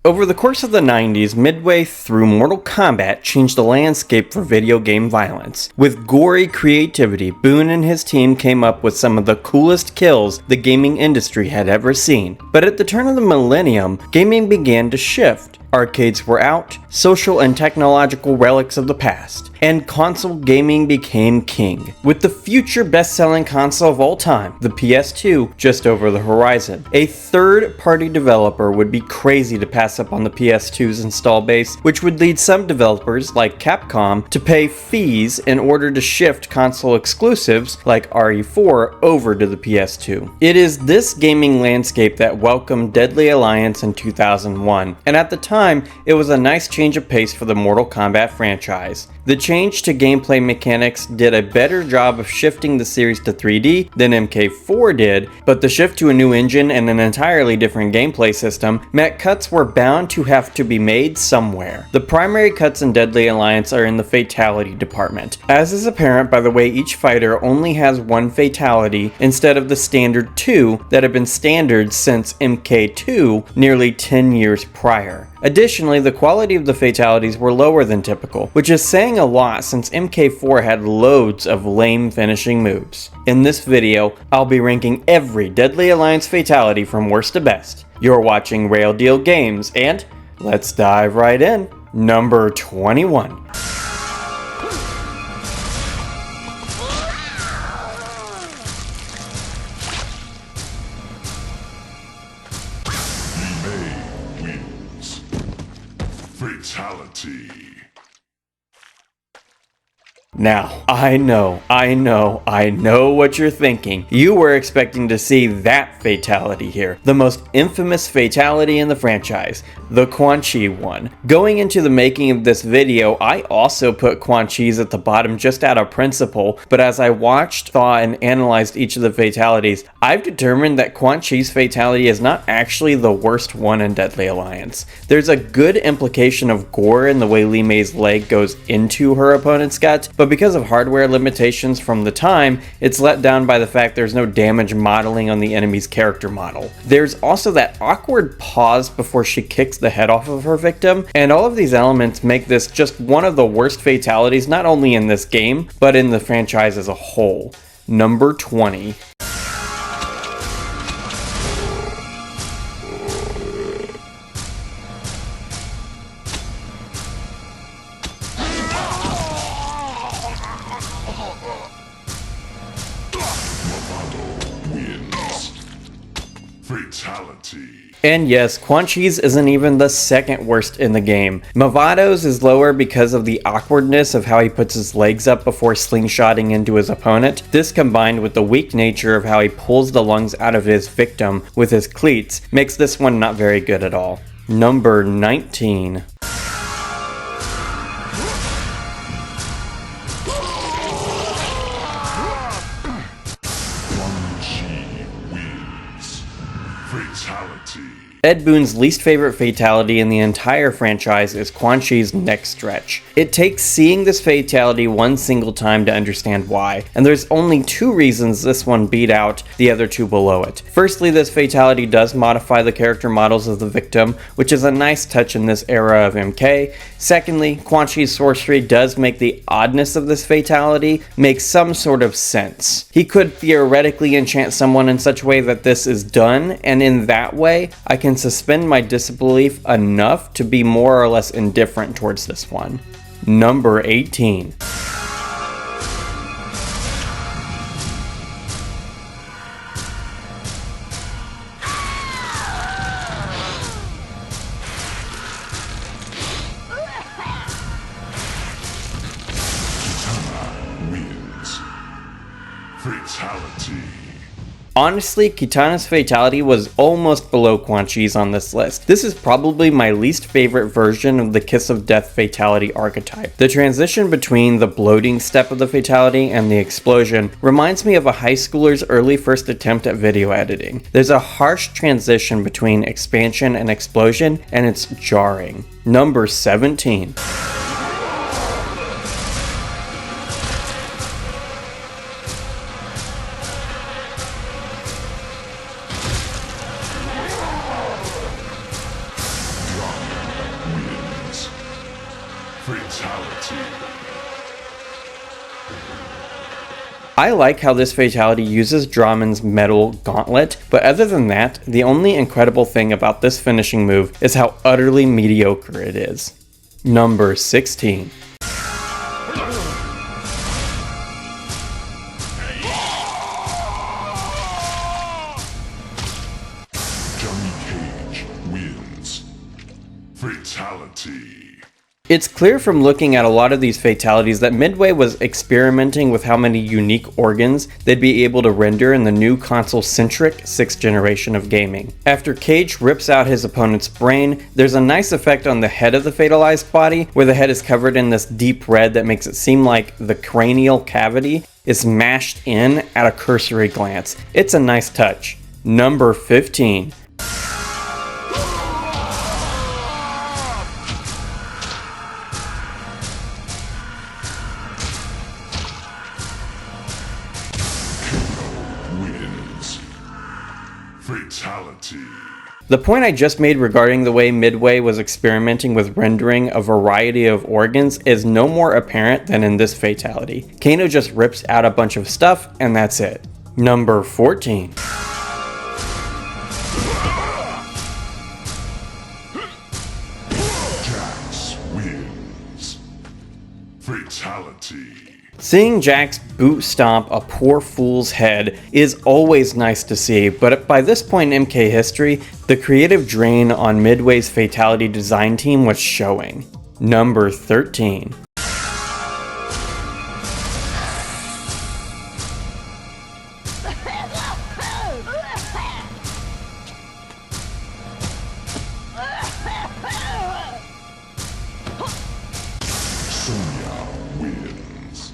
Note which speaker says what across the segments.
Speaker 1: Over the course of the 90s, midway through, Mortal Kombat changed the landscape for video game violence. With gory creativity, Boone and his team came up with some of the coolest kills the gaming industry had ever seen. But at the turn of the millennium, gaming began to shift. Arcades were out, social and technological relics of the past, and console gaming became king. With the future best-selling console of all time, the PS2, just over the horizon. A third-party developer would be crazy to pass up on the PS2's install base, which would lead some developers, like Capcom, to pay fees in order to shift console exclusives, like RE4, over to the PS2. It is this gaming landscape that welcomed Deadly Alliance in 2001, and at the time, it was a nice change of pace for the Mortal Kombat franchise. The change to gameplay mechanics did a better job of shifting the series to 3D than MK4 did, but the shift to a new engine and an entirely different gameplay system meant cuts were bound to have to be made somewhere. The primary cuts in Deadly Alliance are in the fatality department, as is apparent by the way each fighter only has one fatality instead of the standard 2 that have been standard since MK2 nearly 10 years prior. Additionally, the quality of the fatalities were lower than typical, which is saying a lot since MK4 had loads of lame finishing moves. In this video, I'll be ranking every Deadly Alliance fatality from worst to best. You're watching Rail Deal Games, and let's dive right in. Number 21.
Speaker 2: Fatality.
Speaker 1: Now, I know what you're thinking. You were expecting to see that fatality here. The most infamous fatality in the franchise, the Quan Chi one. Going into the making of this video, I also put Quan Chi's at the bottom just out of principle, but as I watched, thought, and analyzed each of the fatalities, I've determined that Quan Chi's fatality is not actually the worst one in Deadly Alliance. There's a good implication of gore in the way Li Mei's leg goes into her opponent's gut, but because of hardware limitations from the time, it's let down by the fact there's no damage modeling on the enemy's character model. There's also that awkward pause before she kicks the head off of her victim, and all of these elements make this just one of the worst fatalities not only in this game, but in the franchise as a whole. Number 20.
Speaker 2: Fatality.
Speaker 1: And yes, Quan Chi's isn't even the second worst in the game. Mavado's is lower because of the awkwardness of how he puts his legs up before slingshotting into his opponent. This combined with the weak nature of how he pulls the lungs out of his victim with his cleats makes this one not very good at all. Number 19.
Speaker 2: Fatality.
Speaker 1: Ed Boon's least favorite fatality in the entire franchise is Quan Chi's neck stretch. It takes seeing this fatality one single time to understand why, and there's only two reasons this one beat out the other two below it. Firstly, this fatality does modify the character models of the victim, which is a nice touch in this era of MK. Secondly, Quan Chi's sorcery does make the oddness of this fatality make some sort of sense. He could theoretically enchant someone in such a way that this is done, and in that way, I can suspend my disbelief enough to be more or less indifferent towards this one. Number 18.
Speaker 2: Wins. Fatality.
Speaker 1: Honestly, Kitana's fatality was almost below Quan Chi's on this list. This is probably my least favorite version of the Kiss of Death fatality archetype. The transition between the bloating step of the fatality and the explosion reminds me of a high schooler's early first attempt at video editing. There's a harsh transition between expansion and explosion, and it's jarring. Number 17.
Speaker 2: Fatality.
Speaker 1: I like how this fatality uses Dramon's metal gauntlet, but other than that, the only incredible thing about this finishing move is how utterly mediocre it is. Number 16.
Speaker 2: Johnny Cage wins. Fatality.
Speaker 1: It's clear from looking at a lot of these fatalities that Midway was experimenting with how many unique organs they'd be able to render in the new console-centric 6th generation of gaming. After Cage rips out his opponent's brain, there's a nice effect on the head of the fatalized body, where the head is covered in this deep red that makes it seem like the cranial cavity is mashed in at a cursory glance. It's a nice touch. Number 15.
Speaker 2: Fatality.
Speaker 1: The point I just made regarding the way Midway was experimenting with rendering a variety of organs is no more apparent than in this fatality. Kano just rips out a bunch of stuff and that's it. Number 14.
Speaker 2: Jax wins. Fatality.
Speaker 1: Seeing Jax boot stomp a poor fool's head is always nice to see, but by this point in MK history, the creative drain on Midway's fatality design team was showing. Number 13.
Speaker 2: Sonya wins.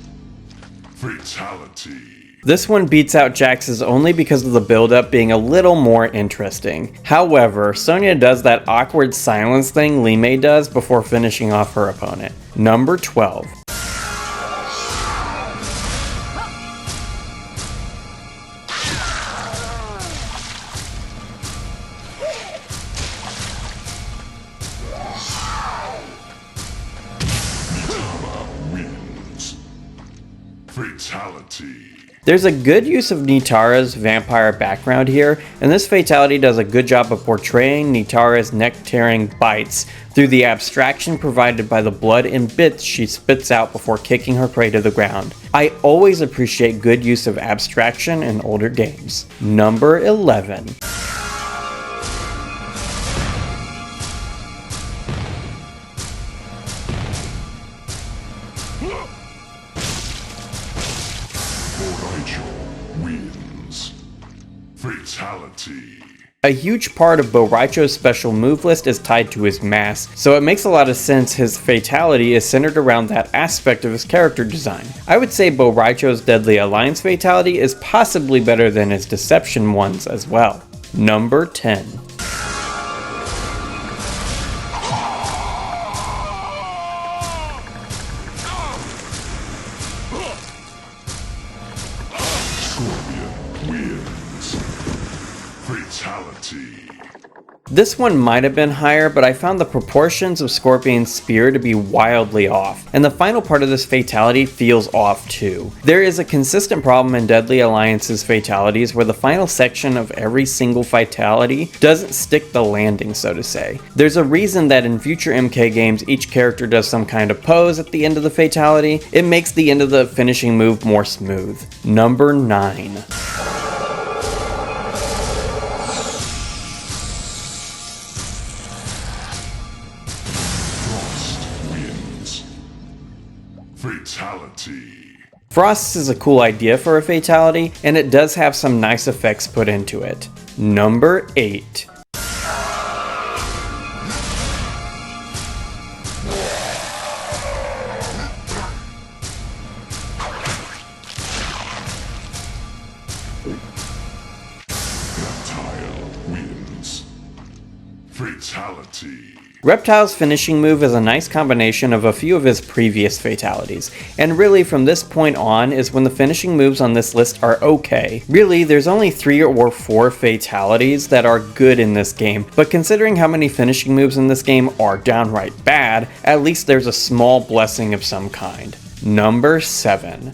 Speaker 2: Fatality.
Speaker 1: This one beats out Jax's only because of the build-up being a little more interesting. However, Sonya does that awkward silence thing Li Mei does before finishing off her opponent. Number 12.
Speaker 2: Wins. Fatality.
Speaker 1: There's a good use of Nitara's vampire background here, and this fatality does a good job of portraying Nitara's neck-tearing bites through the abstraction provided by the blood and bits she spits out before kicking her prey to the ground. I always appreciate good use of abstraction in older games. Number 11.
Speaker 2: Wins. Fatality.
Speaker 1: A huge part of Boraicho's special move list is tied to his mass, so it makes a lot of sense his fatality is centered around that aspect of his character design. I would say Boraicho's Deadly Alliance fatality is possibly better than his Deception ones as well. Number 10.
Speaker 2: Fatality.
Speaker 1: This one might have been higher, but I found the proportions of Scorpion's spear to be wildly off, and the final part of this fatality feels off too. There is a consistent problem in Deadly Alliance's fatalities where the final section of every single fatality doesn't stick the landing, so to say. There's a reason that in future MK games each character does some kind of pose at the end of the fatality. It makes the end of the finishing move more smooth. Number 9.
Speaker 2: Fatality.
Speaker 1: Frost is a cool idea for a fatality, and it does have some nice effects put into it. Number 8.
Speaker 2: Reptile wins. Fatality.
Speaker 1: Reptile's finishing move is a nice combination of a few of his previous fatalities, and really from this point on is when the finishing moves on this list are okay. Really, there's only 3 or 4 fatalities that are good in this game, but considering how many finishing moves in this game are downright bad, at least there's a small blessing of some kind. Number 7.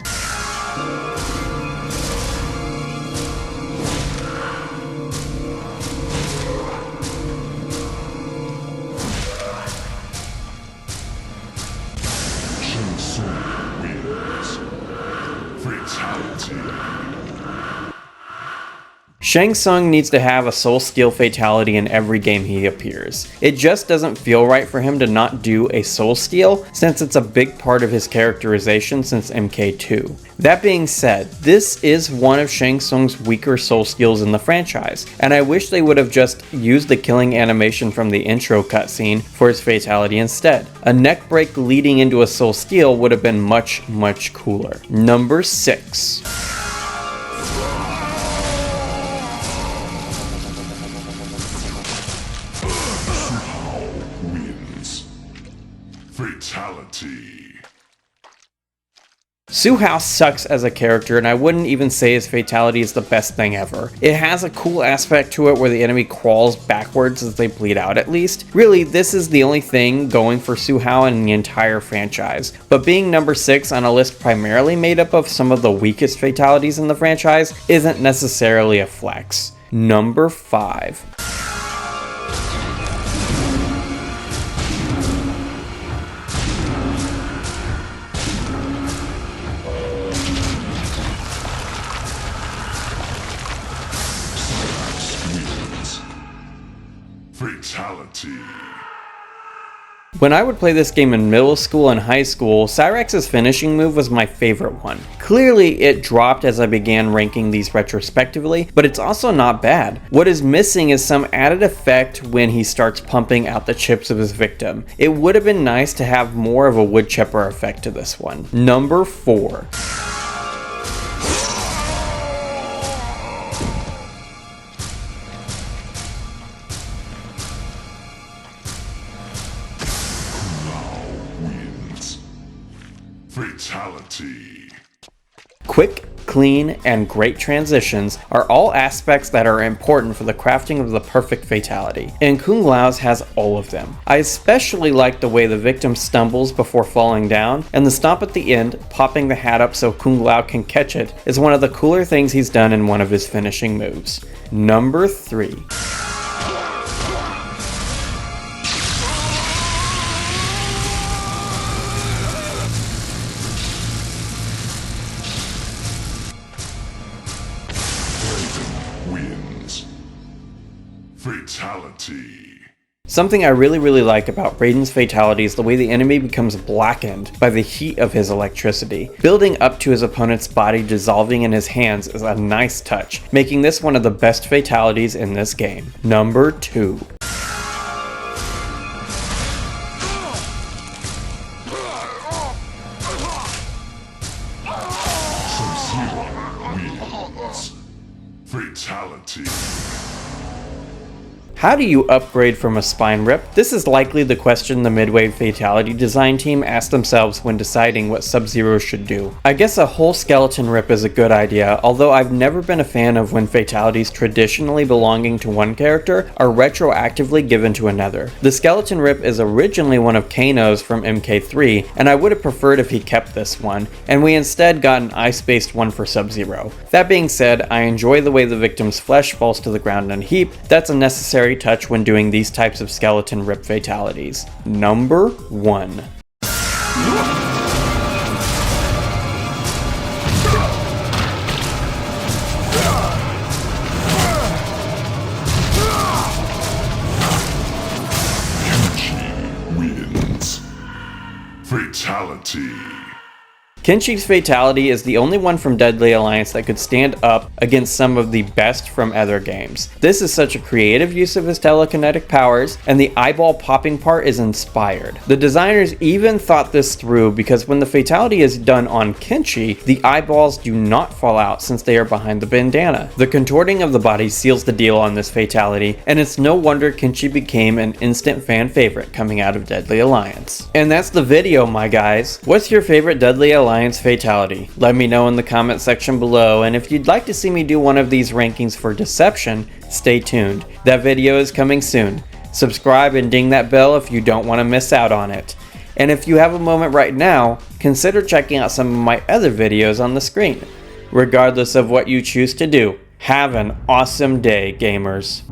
Speaker 1: Shang Tsung needs to have a soul steal fatality in every game he appears. It just doesn't feel right for him to not do a soul steal, since it's a big part of his characterization since MK2. That being said, this is one of Shang Tsung's weaker soul steals in the franchise, and I wish they would have just used the killing animation from the intro cutscene for his fatality instead. A neck break leading into a soul steal would have been much, much cooler. Number 6.
Speaker 2: Fatality.
Speaker 1: Su Hao sucks as a character, and I wouldn't even say his fatality is the best thing ever. It has a cool aspect to it where the enemy crawls backwards as they bleed out at least. Really, this is the only thing going for Su Hao in the entire franchise. But being number 6 on a list primarily made up of some of the weakest fatalities in the franchise isn't necessarily a flex. Number 5.
Speaker 2: Fatality.
Speaker 1: When I would play this game in middle school and high school, Cyrex's finishing move was my favorite one. Clearly it dropped as I began ranking these retrospectively, but it's also not bad. What is missing is some added effect when he starts pumping out the chips of his victim. It would have been nice to have more of a wood chipper effect to this one. Number 4.
Speaker 2: Fatality.
Speaker 1: Quick, clean, and great transitions are all aspects that are important for the crafting of the perfect fatality, and Kung Lao's has all of them. I especially like the way the victim stumbles before falling down, and the stomp at the end, popping the hat up so Kung Lao can catch it, is one of the cooler things he's done in one of his finishing moves. Number 3.
Speaker 2: Wins. Fatality.
Speaker 1: Something I really like about Raiden's fatality is the way the enemy becomes blackened by the heat of his electricity. Building up to his opponent's body dissolving in his hands is a nice touch, making this one of the best fatalities in this game. Number 2.
Speaker 2: Fatality.
Speaker 1: How do you upgrade from a spine rip? This is likely the question the Midway Fatality design team asked themselves when deciding what Sub-Zero should do. I guess a whole skeleton rip is a good idea, although I've never been a fan of when fatalities traditionally belonging to one character are retroactively given to another. The skeleton rip is originally one of Kano's from MK3, and I would have preferred if he kept this one, and we instead got an ice-based one for Sub-Zero. That being said, I enjoy the way the victim's flesh falls to the ground in a heap. That's a necessary touch when doing these types of skeleton rip fatalities. Number 1.
Speaker 2: Wins. Fatality.
Speaker 1: Kenchi's Fatality is the only one from Deadly Alliance that could stand up against some of the best from other games. This is such a creative use of his telekinetic powers, and the eyeball popping part is inspired. The designers even thought this through because when the Fatality is done on Kenchi, the eyeballs do not fall out since they are behind the bandana. The contorting of the body seals the deal on this Fatality, and it's no wonder Kenchi became an instant fan favorite coming out of Deadly Alliance. And that's the video, my guys. What's your favorite Deadly Alliance Fatality? Let me know in the comment section below, and if you'd like to see me do one of these rankings for Deception, stay tuned. That video is coming soon. Subscribe and ding that bell if you don't want to miss out on it. And if you have a moment right now, consider checking out some of my other videos on the screen. Regardless of what you choose to do, have an awesome day, gamers.